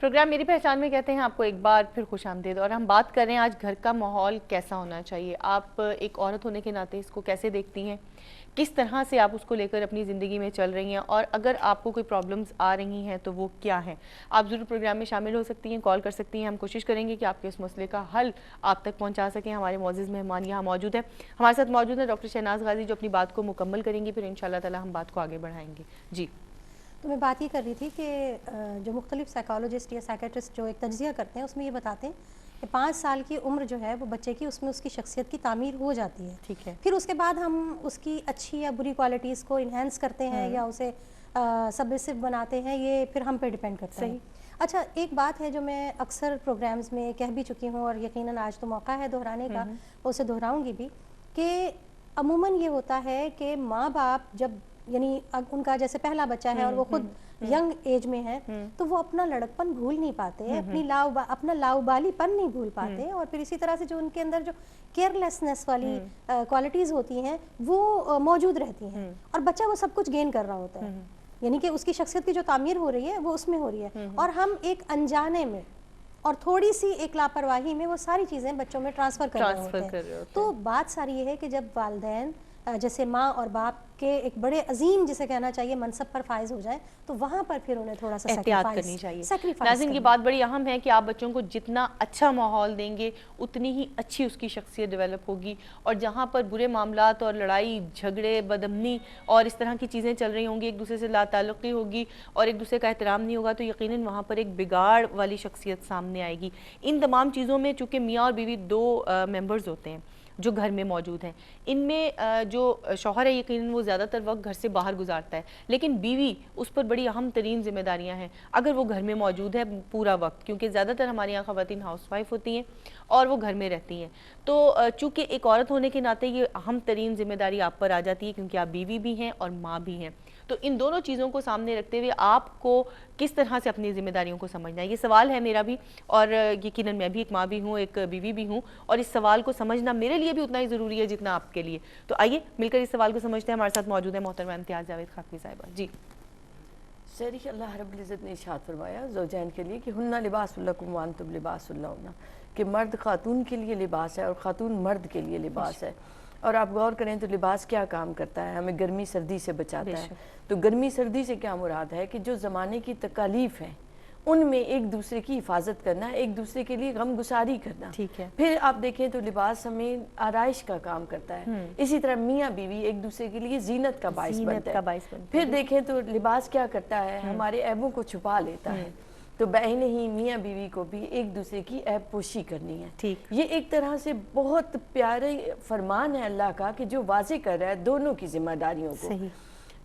Programme میری پہچان میں کہتے ہیں آپ کو ایک بار پھر خوش آمدید، اور ہم بات کر رہے ہیں آج گھر کا ماحول کیسا ہونا چاہیے. آپ ایک عورت ہونے کے ناطے اس کو کیسے دیکھتی ہیں، کس طرح سے آپ اس کو لے کر اپنی زندگی میں چل رہی ہیں، اور اگر آپ کو کوئی پرابلمز آ رہی ہیں تو وہ کیا ہیں. آپ ضرور پروگرام میں شامل ہو سکتی ہیں، کال کر سکتی ہیں. ہم کوشش کریں گے کہ آپ کے اس مسئلے کا حل آپ تک پہنچا سکیں. ہمارے معزز مہمان یہاں موجود ہیں. ہمارے ساتھ موجود ہیں ڈاکٹر شہناز غازی جو اپنی بات کو مکمل کریں گی، پھر انشاءاللہ تعالی ہم بات کو آگے بڑھائیں گے. جی تو میں بات یہ کر رہی تھی کہ جو مختلف سائیکالوجسٹ یا سائیکیٹرسٹ جو ایک تجزیہ کرتے ہیں اس میں یہ بتاتے ہیں کہ 5 سال کی عمر جو ہے وہ بچے کی اس میں اس کی شخصیت کی تعمیر ہو جاتی ہے. ٹھیک ہے. پھر اس کے بعد ہم اس کی اچھی یا بری کوالٹیز کو انہینس کرتے ہیں یا اسے سبمسو بناتے ہیں، یہ پھر ہم پہ ڈیپینڈ کرتا ہے. اچھا، ایک بات ہے جو میں اکثر پروگرامز میں کہہ بھی چکی ہوں اور یقیناً آج تو موقع ہے دہرانے کا، اسے دہراؤں گی بھی، کہ عموماً یہ ہوتا ہے کہ ماں باپ جب یعنی ان کا جیسے پہلا بچہ ہے اور وہ خود ینگ ایج میں ہے تو وہ اپنا لڑکپن بھول نہیں پاتے، اپنا لاؤبالی پن نہیں بھول پاتے، اور پھر اسی طرح سے جو ان کے اندر جو کیئرلیسنس والی کوالٹیز ہوتی ہیں وہ موجود رہتی ہیں، اور بچہ وہ سب کچھ گین کر رہا ہوتا ہے. یعنی کہ اس کی شخصیت کی جو تعمیر ہو رہی ہے وہ اس میں ہو رہی ہے، اور ہم ایک انجانے میں اور تھوڑی سی ایک لاپرواہی میں وہ ساری چیزیں بچوں میں ٹرانسفر کر رہے ہوتے ہیں. تو بات ساری یہ ہے کہ جب والدین جیسے ماں اور باپ کے ایک بڑے عظیم جسے کہنا چاہیے منصب پر فائز ہو جائیں تو وہاں پر پھر انہیں تھوڑا سا احتیاط کرنی چاہیے. ناظرین، یہ بات بڑی اہم ہے کہ آپ بچوں کو جتنا اچھا ماحول دیں گے اتنی ہی اچھی اس کی شخصیت ڈیولپ ہوگی، اور جہاں پر برے معاملات اور لڑائی جھگڑے بدامنی اور اس طرح کی چیزیں چل رہی ہوں گی، ایک دوسرے سے لا تعلقی ہوگی اور ایک دوسرے کا احترام نہیں ہوگا، تو یقیناً وہاں پر ایک بگاڑ والی شخصیت سامنے آئے گی. ان تمام چیزوں میں چونکہ میاں اور بیوی 2 ممبرز ہوتے ہیں جو گھر میں موجود ہیں، ان میں جو شوہر ہے یقیناً وہ زیادہ تر وقت گھر سے باہر گزارتا ہے، لیکن بیوی اس پر بڑی اہم ترین ذمہ داریاں ہیں اگر وہ گھر میں موجود ہے پورا وقت، کیونکہ زیادہ تر ہمارے یہاں خواتین ہاؤس وائف ہوتی ہیں اور وہ گھر میں رہتی ہیں. تو چونکہ ایک عورت ہونے کے ناطے یہ اہم ترین ذمہ داری آپ پر آ جاتی ہے، کیونکہ آپ بیوی بھی ہیں اور ماں بھی ہیں. تو ان دونوں چیزوں کو سامنے رکھتے ہوئے آپ کو کس طرح سے اپنی ذمہ داریوں کو سمجھنا ہے، یہ سوال ہے میرا بھی، اور یقیناً میں بھی ایک ماں بھی ہوں، ایک بیوی بھی ہوں، اور اس سوال کو سمجھنا میرے لیے بھی اتنا ہی ضروری ہے جتنا آپ کے لیے. تو آئیے مل کر اس سوال کو سمجھتے ہیں. ہمارے ساتھ موجود ہے محترمہ امتیاز جاوید خاکوی صاحبہ. جی شریک اللہ رب العزت نے ارشاد فرمایا زوجین کے لیے کہ ہن لباس لکم وانتم لباس لہن، کہ مرد خاتون کے لیے لباس ہے اور خاتون مرد کے لیے لباس ہے. اور آپ غور کریں تو لباس کیا کام کرتا ہے، ہمیں گرمی سردی سے بچاتا ہے. تو گرمی سردی سے کیا مراد ہے کہ جو زمانے کی تکالیف ہیں ان میں ایک دوسرے کی حفاظت کرنا، ایک دوسرے کے لیے غم گساری کرنا. ٹھیک ہے. پھر آپ دیکھیں تو لباس ہمیں آرائش کا کام کرتا ہے. اسی طرح میاں بیوی ایک دوسرے کے لیے زینت کا باعث بنتا ہے. پھر دیکھیں تو لباس کیا کرتا ہے، ہمارے عیبوں کو چھپا لیتا ہے. تو بہن ہی میاں بیوی کو بھی ایک دوسرے کی عیب پوشی کرنی ہے. یہ ایک طرح سے بہت پیارے فرمان ہے اللہ کا کہ جو واضح کر رہا ہے دونوں کی ذمہ داریوں کو.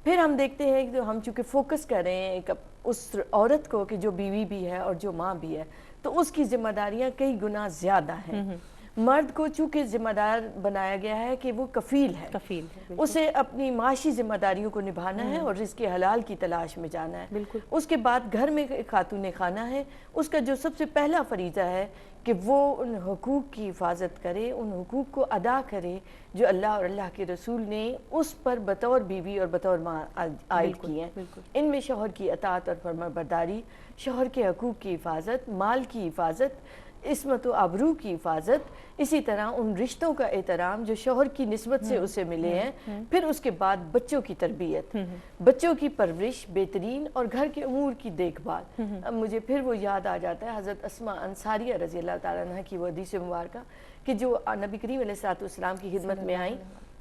پھر ہم دیکھتے ہیں کہ ہم چونکہ فوکس کر رہے ہیں ایک اس عورت کو کہ جو بیوی بھی ہے اور جو ماں بھی ہے، تو اس کی ذمہ داریاں کئی گنا زیادہ ہیں. مرد کو چونکہ ذمہ دار بنایا گیا ہے کہ وہ کفیل ہے، اسے اپنی معاشی ذمہ داریوں کو نبھانا ہے اور رزق حلال کی تلاش میں جانا ہے. اس کے بعد گھر میں خاتون خانہ ہے، اس کا جو سب سے پہلا فریضہ ہے کہ وہ ان حقوق کی حفاظت کرے، ان حقوق کو ادا کرے جو اللہ اور اللہ کے رسول نے اس پر بطور بیوی اور بطور ماں عائد کی ہیں. ان میں شوہر کی اطاعت اور فرمانبرداری، شوہر کے حقوق کی حفاظت، مال کی حفاظت، عصمت و آبرو کی حفاظت، اسی طرح ان رشتوں کا احترام جو شوہر کی نسبت سے اسے ملے ہیں. پھر اس کے بعد بچوں کی تربیت، بچوں کی پرورش بہترین، اور گھر کے امور کی دیکھ بھال. اب مجھے پھر وہ یاد آ جاتا ہے حضرت اسماء انصاریہ رضی اللہ تعالیٰ عنہ کی وہ حدیث مبارکہ کہ جو نبی کریم علیہ السلام کی خدمت میں آئیں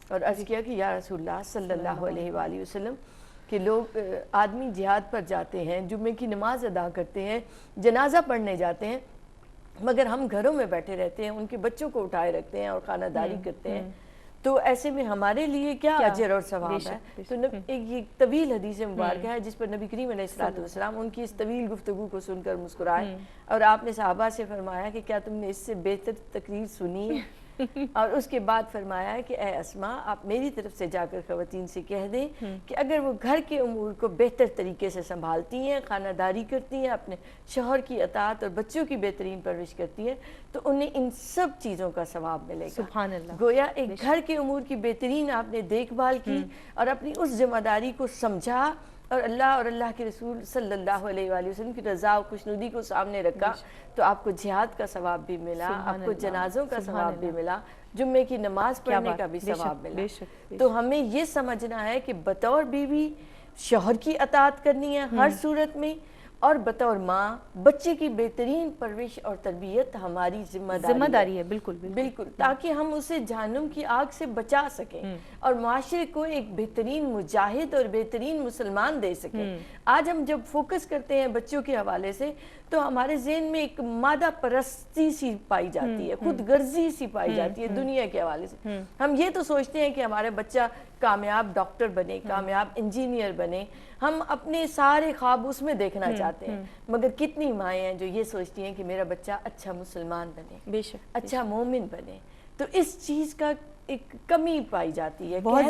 اور عرض کیا کہ یا رسول اللہ صلی اللہ علیہ وآلہ وسلم کہ لوگ آدمی جہاد پر جاتے ہیں، جمعے کی نماز ادا کرتے ہیں، جنازہ پڑھنے جاتے ہیں، مگر ہم گھروں میں بیٹھے رہتے ہیں، ان کے بچوں کو اٹھائے رکھتے ہیں اور خانہ داری کرتے ہیں. تو ایسے میں ہمارے لیے کیا اجر اور ثواب ہے. تو ایک طویل حدیث مبارکہ ہے جس پر نبی کریم علیہ السلام ان کی اس طویل گفتگو کو سن کر مسکرائے، اور آپ نے صحابہ سے فرمایا کہ کیا تم نے اس سے بہتر تقریر سنی ہے؟ اور اس کے بعد فرمایا کہ اے اسماء، آپ میری طرف سے جا کر خواتین سے کہہ دیں کہ اگر وہ گھر کے امور کو بہتر طریقے سے سنبھالتی ہیں، خانہ داری کرتی ہیں، اپنے شوہر کی اطاعت اور بچوں کی بہترین پرورش کرتی ہیں، تو انہیں ان سب چیزوں کا ثواب ملے گا. سبحان اللہ. گویا ایک گھر کے امور کی بہترین آپ نے دیکھ بھال کی اور اپنی اس ذمہ داری کو سمجھا اور اللہ کے رسول صلی اللہ علیہ وآلہ وسلم کی رضا و خوشنودی کو سامنے رکھا تو آپ کو جہاد کا ثواب بھی ملا، آپ کو جنازوں کا ثواب بھی ملا، جمعے کی نماز پڑھنے کا بھی ثواب ملا۔ تو ہمیں یہ سمجھنا ہے کہ بطور بیوی شوہر کی اطاعت کرنی ہے ہر صورت میں، اور بطور ماں بچے کی بہترین پرورش اور تربیت ہماری ذمہ داری ہے۔ بالکل، تاکہ ہم اسے جہنم کی آگ سے بچا سکیں اور معاشرے کو ایک بہترین مجاہد اور بہترین مسلمان دے سکیں۔ آج ہم جب فوکس کرتے ہیں بچوں کے حوالے سے تو ہمارے ذہن میں ایک مادہ پرستی سی پائی جاتی ہے، خود غرضی سی پائی جاتی ہے دنیا کے حوالے سے۔ ہم یہ تو سوچتے ہیں کہ ہمارے بچہ کامیاب ڈاکٹر بنے، کامیاب انجینئر بنے، ہم اپنے سارے خواب اس میں دیکھنا چاہتے ہیں، مگر کتنی مائیں ہیں جو یہ سوچتی ہیں کہ میرا بچہ اچھا مسلمان بنے، اچھا مومن بنے۔ تو اس چیز کا ایک کمی پائی جاتی ہے، بہت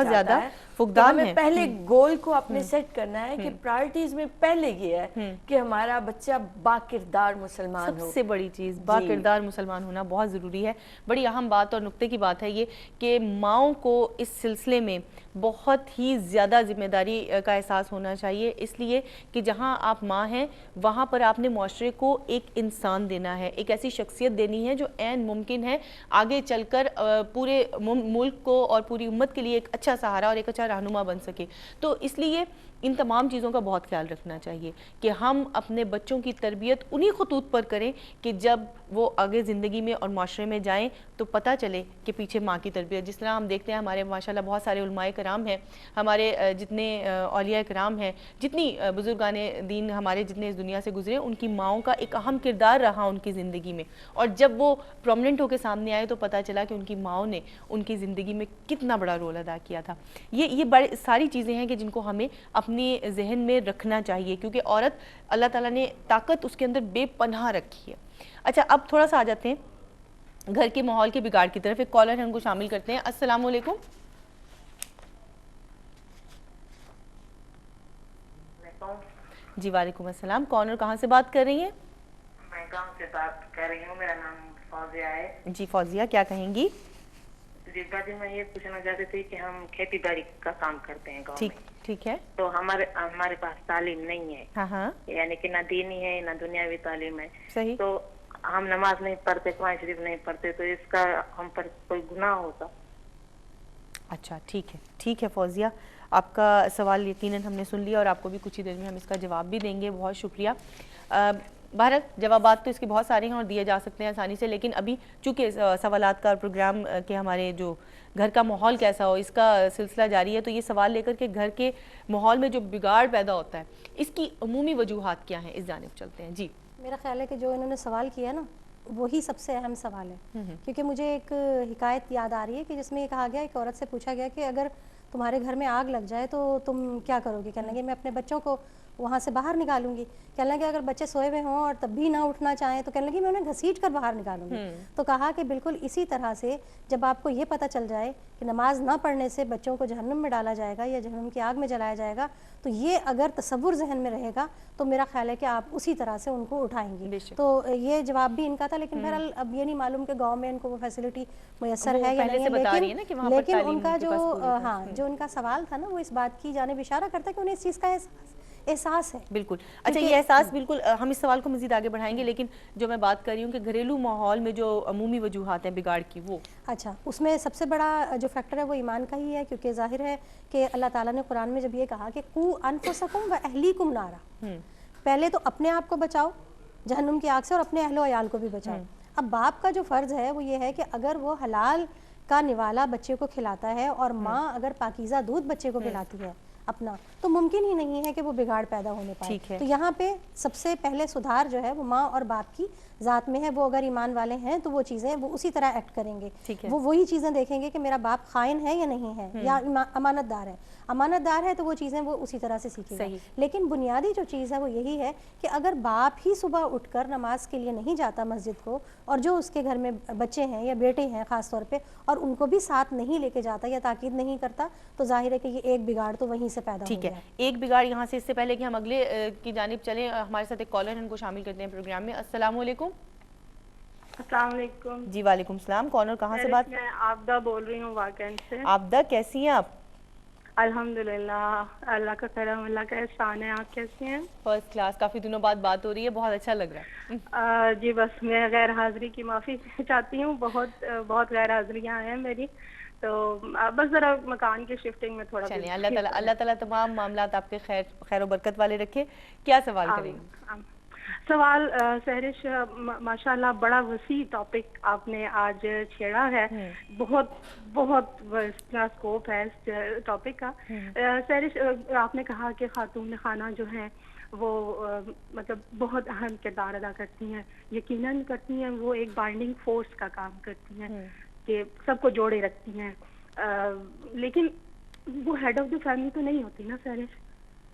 زیادہ فقدان ہے۔ ہمیں پہلے گول کو اپنے سیٹ کرنا ہے کہ پرائرٹیز میں پہلے یہ ہے کہ ہمارا بچہ باکردار مسلمان ہو۔ سب سے بڑی چیز باکردار مسلمان ہونا بہت ضروری ہے۔ بڑی اہم بات اور نقطے کی بات ہے یہ کہ ماؤں کو اس سلسلے میں بہت ہی زیادہ ذمہ داری کا احساس ہونا چاہیے، اس لیے کہ جہاں آپ ماں ہیں وہاں پر آپ نے معاشرے کو ایک انسان دینا ہے، ایک ایسی شخصیت دینی ہے جو عین ممکن ہے آگے چل کر پورے ملک کو اور پوری امت کے لیے ایک اچھا سہارا اور ایک اچھا رہنما بن سکے۔ تو اس لیے ان تمام چیزوں کا بہت خیال رکھنا چاہیے کہ ہم اپنے بچوں کی تربیت انہی خطوط پر کریں کہ جب وہ آگے زندگی میں اور معاشرے میں جائیں تو پتہ چلے کہ پیچھے ماں کی تربیت، جس طرح ہم دیکھتے ہیں ہمارے ماشاءاللہ بہت سارے علماء کرام ہیں، ہمارے جتنے اولیاء کرام ہیں، جتنی بزرگان دین ہمارے جتنے اس دنیا سے گزرے، ان کی ماؤں کا ایک اہم کردار رہا ان کی زندگی میں، اور جب وہ پرومننٹ ہو کے سامنے آئے تو پتہ چلا کہ ان کی ماؤں نے ان کی زندگی میں کتنا بڑا رول ادا کیا تھا۔ یہ بڑی ساری چیزیں ہیں کہ جن کو ہمیں اپنے ذہن میں رکھنا چاہیے، کیونکہ عورت اللہ تعالیٰ نے طاقت اس کے اندر بے پناہ رکھی ہے۔ اچھا، اب تھوڑا سا آ جاتے ہیں گھر کے ماحول کے بگاڑ کی طرف۔ ایک کالر ہے، ان کو شامل کرتے ہیں۔ السلام علیکم۔ جی وعلیکم السلام، کون اور کہاں سے بات کر رہی ہیں؟ میں گاؤں سے بات کر رہی ہوں، میرا نام فوزیہ ہے۔ جی فوزیہ، کیا کہیں گی؟ جی باجی، میں یہ پوچھنا چاہتی تھی کہ ہم کھیتی باڑی کا کام کرتے ہیں گاؤں میں۔ ٹھیک ہے۔ تو ہمارے پاس تعلیم نہیں ہے، ہاں، یعنی کہ نہ دینی ہے نہ دنیاوی تعلیم ہے۔ صحیح۔ تو ہم نماز نہیں پڑھتے، قرآن شریف نہیں پڑھتے، تو اس کا ہم پر کوئی گناہ ہوتا؟ اچھا ٹھیک ہے فوزیہ، آپ کا سوال یقیناً ہم نے سن لیا اور آپ کو بھی کچھ ہی دیر میں ہم اس کا جواب بھی دیں گے۔ بہت شکریہ۔ بہرحال جوابات تو اس کے بہت سارے ہیں اور دیے جا سکتے ہیں آسانی سے، لیکن ابھی چونکہ سوالات کا پروگرام کے ہمارے جو گھر کا ماحول کیسا ہو اس کا سلسلہ جاری ہے، تو یہ سوال لے کر کے گھر کے ماحول میں جو بگاڑ پیدا ہوتا ہے اس کی عمومی وجوہات کیا ہیں، اس جانب چلتے ہیں۔ جی، میرا خیال ہے کہ جو انہوں نے سوال کیا نا وہی سب سے اہم سوال ہے، کیونکہ مجھے ایک حکایت یاد آ رہی ہے کہ جس میں یہ کہا گیا، ایک عورت سے پوچھا گیا کہ اگر تمہارے گھر میں آگ لگ جائے تو تم کیا کرو گی؟ کہنے لگے میں اپنے بچوں کو وہاں سے باہر نکالوں گی۔ کہنے لگے اگر بچے سوئے ہوئے ہوں اور تب بھی نہ اٹھنا چاہیں تو کہنے لگے میں انہیں گھسیٹ کر باہر نکالوں گی۔ تو کہا کہ بالکل اسی طرح سے جب آپ کو یہ پتہ چل جائے کہ نماز نہ پڑھنے سے بچوں کو جہنم میں ڈالا جائے گا یا جہنم کی آگ میں جلایا جائے گا، تو یہ اگر تصور ذہن میں رہے گا تو میرا خیال ہے کہ آپ اسی طرح سے ان کو اٹھائیں گی۔ تو یہ جواب بھی ان کا تھا، لیکن بہرحال اب یہ نہیں معلوم کہ گاؤں میں ان کو وہ فیسلٹی میسر ہے یا نہیں ہے، لیکن ان کا جو ان کا سوال تھا نا وہ اس بات کی جانب اشارہ کرتا ہے کہ انہیں اس چیز کا احساس ہے۔ بالکل۔ اچھا، یہ احساس بالکل، ہم اس سوال کو مزید آگے بڑھائیں گے، لیکن جو میں بات کر رہی ہوں کہ گھریلو ماحول میں جو عمومی وجوہات ہیں بگاڑ کی، وہ اچھا اس میں سب سے بڑا جو فیکٹر ہے وہ ایمان کا ہی ہے، کیونکہ ظاہر ہے کہ اللہ تعالیٰ نے قرآن میں جب یہ کہا کہ قُوا أَنفُسَكُمْ وَأَهْلِيكُمْ نَارًا، پہلے تو اپنے آپ کو بچاؤ جہنم کی آگ سے اور اپنے اہل و عیال کو بھی بچاؤ۔ اب باپ کا جو فرض ہے وہ یہ ہے کہ اگر وہ حلال کا نوالا بچے کو کھلاتا ہے اور ماں اگر پاکیزہ دودھ بچے کو پلاتی ہے اپنا، تو ممکن ہی نہیں ہے کہ وہ بگاڑ پیدا ہونے پائے۔ تو یہاں پہ سب سے پہلے سدھار جو ہے وہ ماں اور باپ کی ذات میں ہے۔ وہ اگر ایمان والے ہیں تو وہ چیزیں وہ اسی طرح ایکٹ کریں گے، وہ وہی چیزیں دیکھیں گے کہ میرا باپ خائن ہے یا نہیں ہے یا امانت دار ہے۔ امانت دار ہے تو وہ چیزیں وہ اسی طرح سے سیکھیں گے۔ لیکن بنیادی جو چیز ہے وہ یہی ہے کہ اگر باپ ہی صبح اٹھ کر نماز کے لیے نہیں جاتا مسجد کو، اور جو اس کے گھر میں بچے ہیں یا بیٹے ہیں خاص طور پہ، اور ان کو بھی ساتھ نہیں لے کے جاتا یا تاکید نہیں کرتا، تو ظاہر ہے کہ یہ ایک بگاڑ تو وہیں سے پیدا ہو گیا۔ ٹھیک ہے، ایک بگاڑ یہاں سے۔ اس سے پہلے کہ ہم اگلے کی جانب چلیں، ہمارے ساتھ ایک کالر ہیں، ان کو شامل کرتے ہیں پروگرام میں۔ السلام علیکم۔ السلام علیکم۔ جی وعلیکم السلام، کون اور کہاں سے بات؟ میں عابدہ بول رہی ہوں واقعین سے۔ عابدہ، کیسی ہیں آپ؟ الحمدللہ اللہ کا کرم، اللہ کا احسان ہے. آپ کیسے ہیں؟ First class. کافی دنوں بعد بات ہو رہی ہے, بہت اچھا لگ رہا ہے. جی بس میں غیر حاضری کی معافی چاہتی ہوں. بہت غیر حاضریاں ہیں میری, تو بس ذرا مکان کی شفٹنگ میں تھوڑا. چلیں, اللہ تعالیٰ تمام معاملات آپ کے خیر و برکت والے رکھے. کیا سوال کریں گے؟ سوال سہرش, ماشاءاللہ بڑا وسیع ٹاپک آپ نے آج چھیڑا ہے. بہت اسکوپ ہے اس ٹاپک کا. سہرش, آپ نے کہا کہ خاتون خانہ جو ہیں وہ مطلب بہت اہم کردار ادا کرتی ہیں. یقیناً کرتی ہیں, وہ ایک بائنڈنگ فورس کا کام کرتی ہیں کہ سب کو جوڑے رکھتی ہیں. لیکن وہ ہیڈ آف دی فیملی تو نہیں ہوتی نا Sehrish.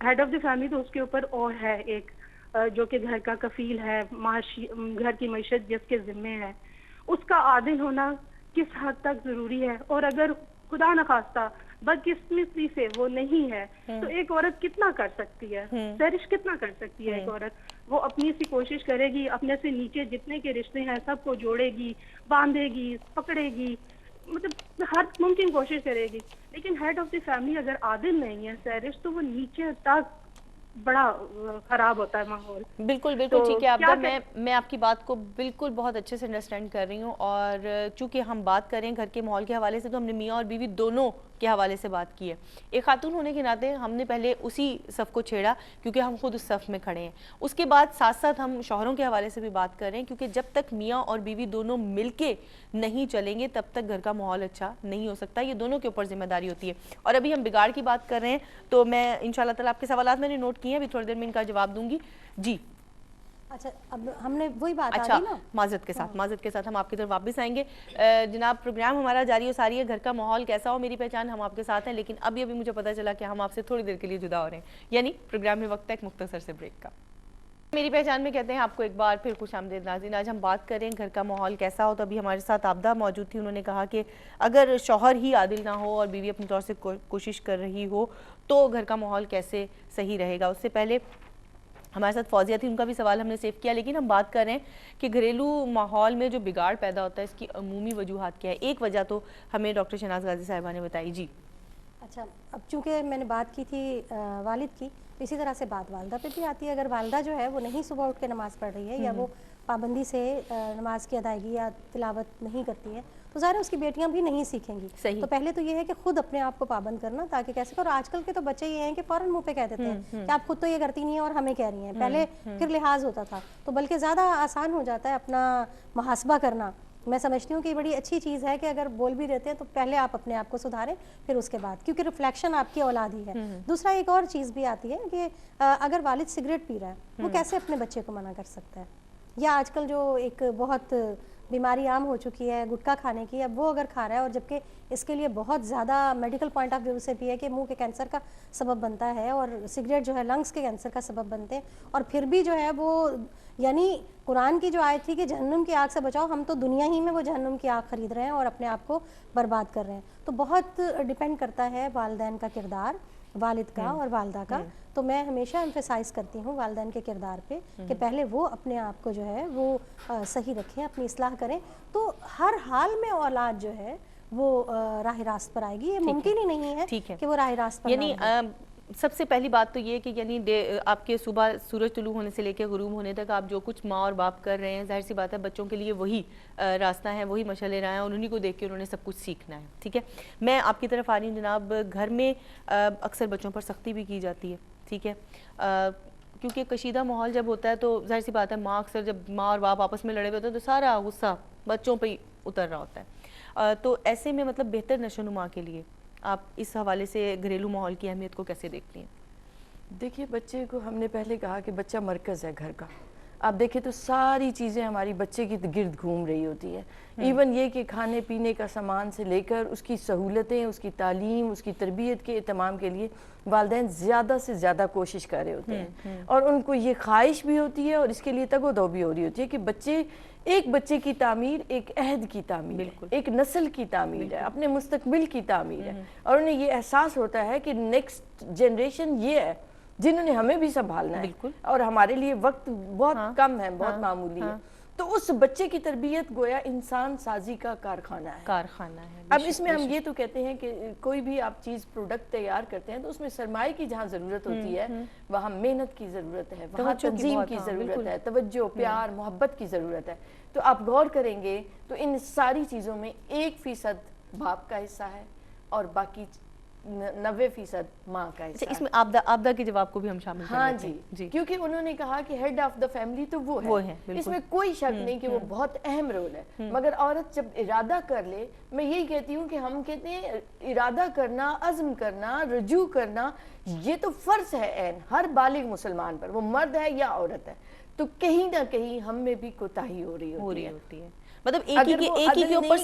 Head of the family تو اس کے اوپر اور ہے ایک, جو کہ گھر کا کفیل ہے, گھر کی معیشت جس کے ذمے ہے. اس کا عادل ہونا کس حد تک ضروری ہے, اور اگر خدا نخواستہ بدقسمتی سے وہ نہیں ہے تو ایک عورت کتنا کر سکتی ہے سہرش, کتنا کر سکتی ہے ایک عورت؟ وہ اپنی سی کوشش کرے گی, اپنے سے نیچے جتنے کے رشتے ہیں سب کو جوڑے گی, باندھے گی, پکڑے گی, مطلب ہر ممکن کوشش کرے گی. لیکن ہیڈ آف دی فیملی اگر عادل نہیں ہے سہرش, تو وہ نیچے تک بڑا خراب ہوتا ہے ماحول. بالکل ٹھیک ہے عابدہ, میں آپ کی بات کو بالکل بہت اچھے سے انڈرسٹینڈ کر رہی ہوں. اور چونکہ ہم بات کریں گھر کے ماحول کے حوالے سے, تو ہم نے میاں اور بیوی دونوں کے حوالے سے بات کی ہے. ایک خاتون ہونے کے ناطے ہم نے پہلے اسی صف کو چھیڑا کیونکہ ہم خود اس صف میں کھڑے ہیں. اس کے بعد ساتھ ساتھ ہم شوہروں کے حوالے سے بھی بات کر رہے ہیں, کیونکہ جب تک میاں اور بیوی دونوں مل کے نہیں چلیں گے تب تک گھر کا ماحول اچھا نہیں ہو سکتا. یہ دونوں کے اوپر ذمہ داری ہوتی ہے. اور ابھی ہم بگاڑ کی بات کر رہے ہیں, تو میں انشاءاللہ تعالیٰ آپ کے سوالات میں نے نوٹ کیے ہیں, ابھی تھوڑی دیر میں ان کا جواب دوں گی. جی اچھا, اب ہم نے وہی بات اچھا, نا معذرت کے ساتھ ہم آپ کی طرف واپس آئیں گے. جناب, پروگرام ہمارا جاری و ساری ہے, گھر کا ماحول کیسا ہو میری پہچان, ہم آپ کے ساتھ ہیں. لیکن ابھی مجھے پتہ چلا کہ ہم آپ سے تھوڑی دیر کے لیے جدا ہو رہے ہیں, یعنی پروگرام میں وقت ہے ایک مختصر سے بریک کا. میری پہچان میں کہتے ہیں آپ کو ایک بار پھر خوش آمدید ناظرین. آج ہم بات کریں گھر کا ماحول کیسا ہو. تو ابھی ہمارے ساتھ عابدہ موجود تھی, انہوں نے کہا کہ اگر شوہر ہی عادل نہ ہو اور بیوی اپنی طور سے کوشش کر رہی ہو تو گھر کا ماحول کیسے صحیح رہے گا. اس سے پہلے ہمارے ساتھ فوزیہ تھی, ان کا بھی سوال ہم نے سیو کیا. لیکن ہم بات کر رہے ہیں کہ گھریلو ماحول میں جو بگاڑ پیدا ہوتا ہے اس کی عمومی وجوہات کیا ہے. ایک وجہ تو ہمیں ڈاکٹر شہناز غازی صاحبہ نے بتائی. جی اچھا, اب چونکہ میں نے بات کی تھی والد کی, اسی طرح سے بات والدہ پہ بھی آتی ہے. اگر والدہ جو ہے وہ نہیں صبح اٹھ کے نماز پڑھ رہی ہے یا وہ پابندی سے نماز کی ادائیگی یا تلاوت نہیں کرتی ہے, تو ظاہر ہے اس کی بیٹیاں بھی نہیں سیکھیں گی. تو پہلے تو یہ ہے کہ خود اپنے آپ کو پابند کرنا, تاکہ کیسے. اور آج کل کے تو بچے یہ ہیں کہ فوراً منہ پہ کہہ دیتے ہیں کہ آپ خود تو یہ کرتی نہیں ہیں اور ہمیں کہہ رہی ہیں. پہلے پھر لحاظ ہوتا تھا, تو بلکہ زیادہ آسان ہو جاتا ہے اپنا محاسبہ کرنا. میں سمجھتی ہوں کہ یہ بڑی اچھی چیز ہے کہ اگر بول بھی رہتے ہیں تو پہلے آپ اپنے آپ کو سدھاریں, پھر اس کے بعد, کیونکہ ریفلیکشن آپ کی اولاد ہی ہے. دوسرا ایک اور چیز بھی آتی ہے کہ اگر والد سگریٹ پی رہا ہے, وہ کیسے اپنے بچے کو منع کر سکتا ہے. یا آج کل جو ایک بہت بیماری عام ہو چکی ہے گٹکا کھانے کی, اب وہ اگر کھا رہا ہے, اور جبکہ اس کے لیے بہت زیادہ میڈیکل پوائنٹ آف ویو سے بھی ہے کہ منہ کے کینسر کا سبب بنتا ہے, اور سگریٹ جو ہے لنگس کے کینسر کا سبب بنتے ہیں, اور پھر بھی جو ہے وہ, یعنی قرآن کی جو آیت تھی کہ جہنم کی آگ سے بچاؤ, ہم تو دنیا ہی میں وہ جہنم کی آگ خرید رہے ہیں اور اپنے آپ کو برباد کر رہے ہیں. تو بہت ڈیپینڈ کرتا ہے والدین کا کردار, والد کا اور والدہ کا. تو میں ہمیشہ ایمفیسائز کرتی ہوں والدین کے کردار پہ کہ پہلے وہ اپنے آپ کو جو ہے وہ صحیح رکھیں, اپنی اصلاح کریں, تو ہر حال میں اولاد جو ہے وہ راہ راست پر آئے گی. یہ ممکن ہی نہیں ہے کہ وہ راہ راست پر یعنی سب سے پہلی بات تو یہ کہ یعنی آپ کے صبح سورج طلوع ہونے سے لے کے غروب ہونے تک آپ جو کچھ ماں اور باپ کر رہے ہیں, ظاہر سی بات ہے بچوں کے لیے وہی راستہ ہے, وہی مشعلیں راہیں, اور انہی کو دیکھ کے انہوں نے سب کچھ سیکھنا ہے. ٹھیک ہے, میں آپ کی طرف آ رہی ہوں جناب. گھر میں اکثر بچوں پر سختی بھی کی جاتی ہے, ٹھیک ہے, کیونکہ کشیدہ ماحول جب ہوتا ہے تو ظاہر سی بات ہے ماں اکثر جب ماں اور باپ آپس میں لڑے ہوئے ہوتے ہیں تو سارا غصہ بچوں پہ ہی اتر رہا ہوتا ہے. تو ایسے میں مطلب بہتر نشو و نما کے لیے آپ اس حوالے سے گھریلو ماحول کی اہمیت کو کیسے دیکھتی ہیں؟ دیکھیے, بچے کو ہم نے پہلے کہا کہ بچہ مرکز ہے گھر کا. آپ دیکھیں تو ساری چیزیں ہماری بچے کی گرد گھوم رہی ہوتی ہے. ایون یہ کہ کھانے پینے کا سامان سے لے کر اس کی سہولتیں, اس کی تعلیم, اس کی تربیت کے اہتمام کے لیے والدین زیادہ سے زیادہ کوشش کر رہے ہوتے ہیں, اور ان کو یہ خواہش بھی ہوتی ہے اور اس کے لیے تگ و دو بھی ہو رہی ہوتی ہے کہ ایک بچے کی تعمیر ایک عہد کی تعمیر ہے, ایک نسل کی تعمیر ہے, اپنے مستقبل کی تعمیر ہے. اور انہیں یہ احساس ہوتا ہے کہ نیکسٹ جنریشن یہ ہے جنہوں نے ہمیں بھی سنبھالنا ہے, اور ہمارے لیے وقت بہت کم ہے, بہت معمولی ہے. تو اس بچے کی تربیت گویا انسان سازی کا کارخانہ ہے. اب اس میں ہم یہ تو کہتے ہیں کہ کوئی بھی آپ چیز پروڈکٹ تیار کرتے ہیں تو اس میں سرمائے کی جہاں ضرورت ہوتی ہے وہاں محنت کی ضرورت ہے, وہاں تنظیم کی ضرورت ہے, توجہ, پیار, محبت کی ضرورت ہے. تو آپ غور کریں گے تو ان ساری چیزوں میں 1% باپ کا حصہ ہے اور باقی 90% ماں کا حصہ ہے. اس میں آبدہ کے جواب کو بھی ہم شامل کر لیتے ہیں. جی, کیونکہ انہوں نے کہا کہ ہیڈ آف دا فیملی تو وہ ہے. اس میں کوئی شک نہیں کہ وہ بہت اہم رول ہے, مگر عورت جب ارادہ کر لے, میں یہی کہتی ہوں کہ ہم کہتے ہیں ارادہ کرنا, عزم کرنا, رجوع کرنا, یہ تو فرض ہے عین ہر بالغ مسلمان پر, وہ مرد ہے یا عورت ہے. تو کہیں نہ کہیں ہم میں بھی کوتاہی ہو رہی ہوتی ہے. مطلب ایک ہی کے اوپر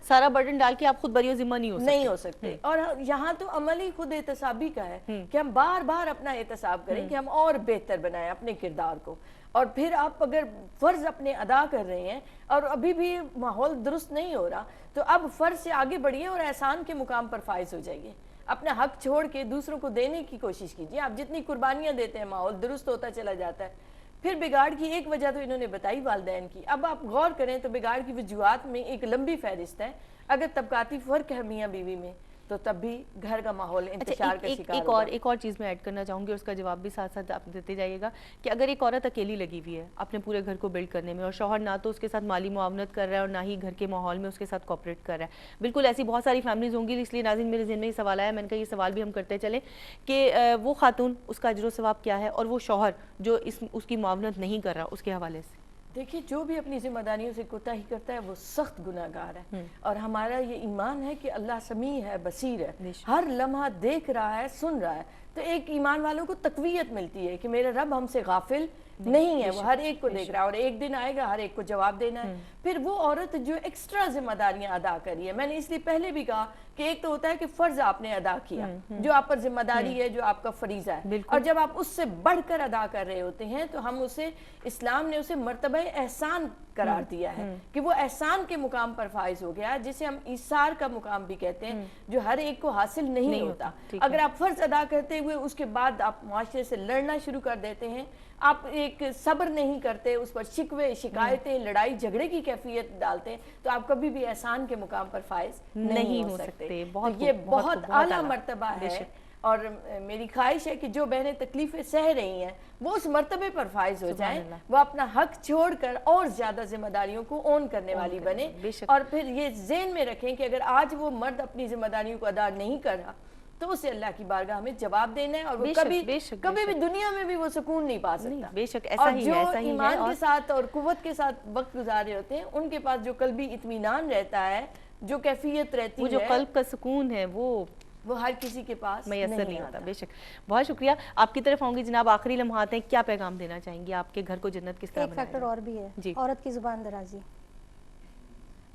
سارا برڈن ڈال کے آپ خود بری و ذمہ نہیں ہو سکتے. اور یہاں تو عمل ہی خود احتسابی کا ہے کہ ہم بار بار اپنا احتساب کریں کہ ہم اور بہتر بنائیں اپنے کردار کو. اور پھر آپ اگر فرض اپنے ادا کر رہے ہیں اور ابھی بھی ماحول درست نہیں ہو رہا تو اب فرض سے آگے بڑھیے اور احسان کے مقام پر فائز ہو جائیے. اپنا حق چھوڑ کے دوسروں کو دینے کی کوشش کیجیے. آپ جتنی قربانیاں دیتے ہیں ماحول درست ہوتا چلا جاتا ہے. پھر بگاڑ کی ایک وجہ تو انہوں نے بتائی والدین کی. اب آپ غور کریں تو بگاڑ کی وجوہات میں ایک لمبی فہرست ہے. اگر طبقاتی فرق ہے میاں بیوی میں تو تب بھی گھر کا ماحول انتشار کا شکار ہوگا. ایک اور چیز میں ایڈ کرنا چاہوں گی, اس کا جواب بھی ساتھ ساتھ آپ دیتے جائیے گا کہ اگر ایک عورت اکیلی لگی ہوئی ہے اپنے پورے گھر کو بلڈ کرنے میں اور شوہر نہ تو اس کے ساتھ مالی معاونت کر رہا ہے اور نہ ہی گھر کے ماحول میں اس کے ساتھ کوپریٹ کر رہا ہے, بالکل ایسی بہت ساری فیملیز ہوں گی. اس لیے ناظرین میرے ذہن میں یہ سوال آیا, میں نے کہا یہ سوال بھی ہم کرتے چلیں کہ وہ خاتون اس کا اجر و ثواب کیا ہے اور وہ شوہر جو اس کی معاونت نہیں کر رہا اس کے حوالے سے. دیکھیے جو بھی اپنی ذمہ داریوں سے کوتاہی کرتا ہے وہ سخت گناہگار ہے. اور ہمارا یہ ایمان ہے کہ اللہ سمیع ہے, بصیر ہے, ہر لمحہ دیکھ رہا ہے, سن رہا ہے. تو ایک ایمان والوں کو تقویت ملتی ہے کہ میرا رب ہم سے غافل نہیں ہے, وہ ہر ایک کو دیکھ رہا ہے اور ایک دن آئے گا ہر ایک کو جواب دینا ہے. پھر وہ عورت جو ایکسٹرا ذمہ داریاں ادا کری ہے, میں نے اس لیے پہلے بھی کہا کہ ایک تو ہوتا ہے کہ فرض آپ نے ادا کیا جو آپ پر ذمہ داری ہے, جو آپ کا فریضہ ہے, اور جب آپ اس سے بڑھ کر ادا کر رہے ہوتے ہیں تو ہم اسے, اسلام نے اسے مرتبہ احسان قرار دیا ہے کہ وہ احسان کے مقام پر فائز ہو گیا, جسے ہم ایثار کا مقام بھی کہتے ہیں, جو ہر ایک کو حاصل نہیں ہوتا. اگر آپ فرض ادا کرتے ہوئے اس کے بعد آپ معاشرے سے لڑنا شروع کر دیتے ہیں, آپ ایک صبر نہیں کرتے, اس پر شکوے, شکایتیں, لڑائی جھگڑے کی کیفیت ڈالتے ہیں, تو آپ کبھی بھی احسان کے مقام پر فائز نہیں ہو سکتے. یہ بہت اعلیٰ مرتبہ ہے. اور میری خواہش ہے کہ جو بہنیں تکلیفیں سہ رہی ہیں وہ اس مرتبے پر فائز ہو جائیں, وہ اپنا حق چھوڑ کر اور زیادہ ذمہ داریوں کو اون کرنے والی بنے. اور پھر یہ ذہن میں رکھیں کہ اگر آج وہ مرد اپنی ذمہ داریوں کو ادا نہیں کر رہا تو اسے اللہ کی بارگاہ میں جواب دینا ہے, اور وہ کبھی بھی دنیا میں بھی وہ سکون نہیں پا سکتا. بے شک ایسا ہی ہے. اور جو ایمان کے ساتھ اور قوت کے ساتھ وقت گزارے ہوتے ہیں ان کے پاس جو قلبی اطمینان رہتا ہے, جو کیفیت رہتی ہے, وہ جو قلب کا سکون ہے وہ ہر کسی کے پاس میسر نہیں ہوتا. بے شک, بہت شکریہ. آپ کی طرف آؤں گی جناب, آخری لمحات ہیں, کیا پیغام دینا چاہیں گے آپ کے گھر کو جنت کس طرح بنائیں گے؟ ایک فیکٹر اور بھی ہے, عورت کی زبان درازی.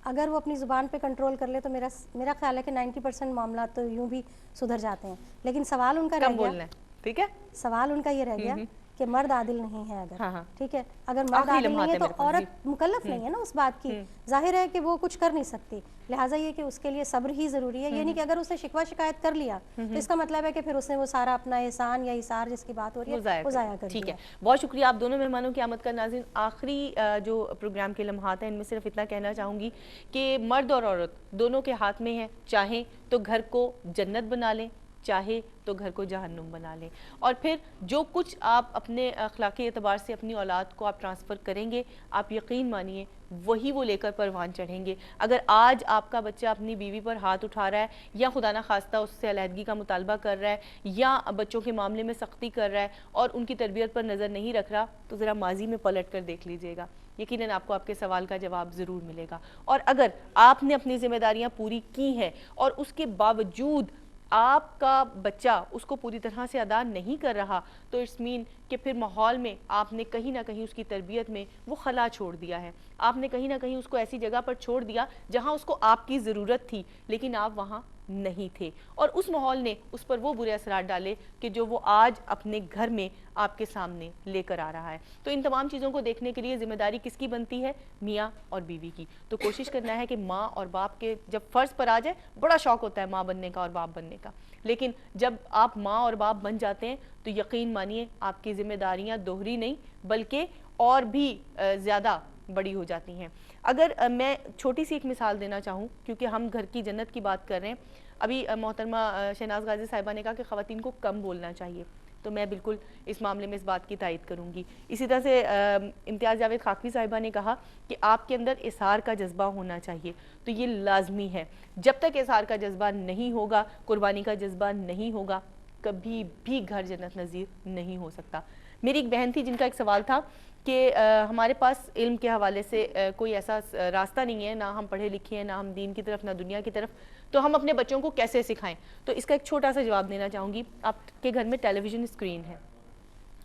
اگر وہ اپنی زبان پہ کنٹرول کر لے تو میرا خیال ہے کہ 90% معاملات تو یوں بھی سدھر جاتے ہیں. لیکن سوال ان کا رہ گیا, ٹھیک ہے, سوال ان کا یہ رہ گیا کہ مرد عادل نہیں ہے. اگر ٹھیک ہے, اگر مرد عادل نہیں ہے تو عورت مکلف نہیں ہے نا اس بات کی. ظاہر ہے کہ وہ کچھ کر نہیں سکتی, لہٰذا یہ کہ اس کے لیے صبر ہی ضروری ہے. یہ نہیں کہ اگر اس نے شکوہ شکایت کر لیا تو اس کا مطلب ہے کہ پھر اس نے وہ سارا اپنا احسان یا ایثار جس کی بات ہو رہی ہے وہ ضائع کر دیا. ٹھیک ہے, بہت شکریہ آپ دونوں مہمانوں کی آمد کا. ناظرین, آخری جو پروگرام کے لمحات ہیں ان میں صرف اتنا کہنا چاہوں گی کہ مرد اور عورت دونوں کے ہاتھ میں ہے, چاہیں تو گھر کو جنت بنا لیں, چاہے تو گھر کو جہنم بنا لیں. اور پھر جو کچھ آپ اپنے اخلاقی اعتبار سے اپنی اولاد کو آپ ٹرانسفر کریں گے, آپ یقین مانیے وہی وہ لے کر پروان چڑھیں گے. اگر آج آپ کا بچہ اپنی بیوی پر ہاتھ اٹھا رہا ہے یا خدا نہ خواستہ اس سے علیحدگی کا مطالبہ کر رہا ہے یا بچوں کے معاملے میں سختی کر رہا ہے اور ان کی تربیت پر نظر نہیں رکھ رہا, تو ذرا ماضی میں پلٹ کر دیکھ لیجئے گا, یقیناً آپ کو آپ کے سوال کا جواب ضرور ملے گا. اور اگر آپ نے اپنی ذمہ داریاں پوری کی ہیں اور اس کے باوجود آپ کا بچہ اس کو پوری طرح سے ادا نہیں کر رہا, تو اٹس مین کہ پھر ماحول میں آپ نے کہیں نہ کہیں اس کی تربیت میں وہ خلا چھوڑ دیا ہے. آپ نے کہیں نہ کہیں اس کو ایسی جگہ پر چھوڑ دیا جہاں اس کو آپ کی ضرورت تھی لیکن آپ وہاں نہیں تھے, اور اس ماحول نے اس پر وہ برے اثرات ڈالے کہ جو وہ آج اپنے گھر میں آپ کے سامنے لے کر آ رہا ہے. تو ان تمام چیزوں کو دیکھنے کے لیے ذمہ داری کس کی بنتی ہے؟ میاں اور بیوی کی. تو کوشش کرنا ہے کہ ماں اور باپ کے جب فرض پر آ جائے, بڑا شوق ہوتا ہے ماں بننے کا اور باپ بننے کا, لیکن جب آپ ماں اور باپ بن جاتے ہیں تو یقین مانیے آپ کی ذمہ داریاں دوہری نہیں بلکہ اور بھی زیادہ بڑی ہو جاتی ہیں. اگر میں چھوٹی سی ایک مثال دینا چاہوں, کیونکہ ہم گھر کی جنت کی بات کر رہے ہیں, ابھی محترمہ شہناز غازی صاحبہ نے کہا کہ خواتین کو کم بولنا چاہیے, تو میں بالکل اس معاملے میں اس بات کی تائید کروں گی. اسی طرح سے امتیاز جاوید خاکوی صاحبہ نے کہا کہ آپ کے اندر اظہار کا جذبہ ہونا چاہیے, تو یہ لازمی ہے. جب تک اظہار کا جذبہ نہیں ہوگا, قربانی کا جذبہ نہیں ہوگا, کبھی بھی گھر جنت نظیر نہیں ہو سکتا. میری ایک بہن تھی جن کا ایک سوال تھا کہ ہمارے پاس علم کے حوالے سے کوئی ایسا راستہ نہیں ہے, نہ ہم پڑھے لکھے ہیں, نہ ہم دین کی طرف, نہ دنیا کی طرف, تو ہم اپنے بچوں کو کیسے سکھائیں. تو اس کا ایک چھوٹا سا جواب دینا چاہوں گی. آپ کے گھر میں ٹیلی ویژن اسکرین ہے,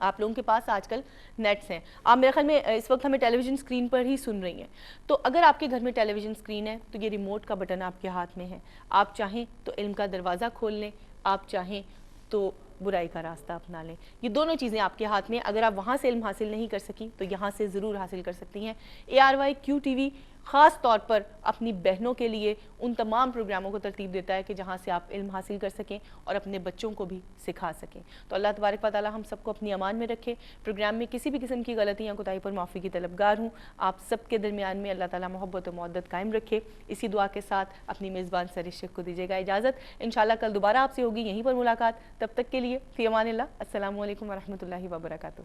آپ لوگوں کے پاس آج کل نیٹس ہیں, آپ میرے خیال میں اس وقت ہمیں ٹیلی ویژن اسکرین پر ہی سن رہی ہیں. تو اگر آپ کے گھر میں ٹیلی ویژن اسکرین ہے تو یہ ریموٹ کا بٹن آپ کے ہاتھ میں ہے. آپ چاہیں تو علم کا دروازہ کھول لیں, آپ چاہیں تو برائی کا راستہ اپنا لیں. یہ دونوں چیزیں آپ کے ہاتھ میں. اگر آپ وہاں سے علم حاصل نہیں کر سکیں تو یہاں سے ضرور حاصل کر سکتی ہیں. ARYQ TV خاص طور پر اپنی بہنوں کے لیے ان تمام پروگراموں کو ترتیب دیتا ہے کہ جہاں سے آپ علم حاصل کر سکیں اور اپنے بچوں کو بھی سکھا سکیں. تو اللہ تبارک و تعالی ہم سب کو اپنی امان میں رکھے. پروگرام میں کسی بھی قسم کی غلطی یا کوتاہی پر معافی کی طلبگار ہوں. آپ سب کے درمیان میں اللہ تعالی محبت و مودت قائم رکھے. اسی دعا کے ساتھ اپنی میزبان سرش شیخ کو دیجیے گا اجازت. انشاءاللہ کل دوبارہ آپ سے ہوگی یہیں پر ملاقات. تب تک کے لیے فی امان اللہ. السلام علیکم ورحمۃ اللہ وبرکاتہ.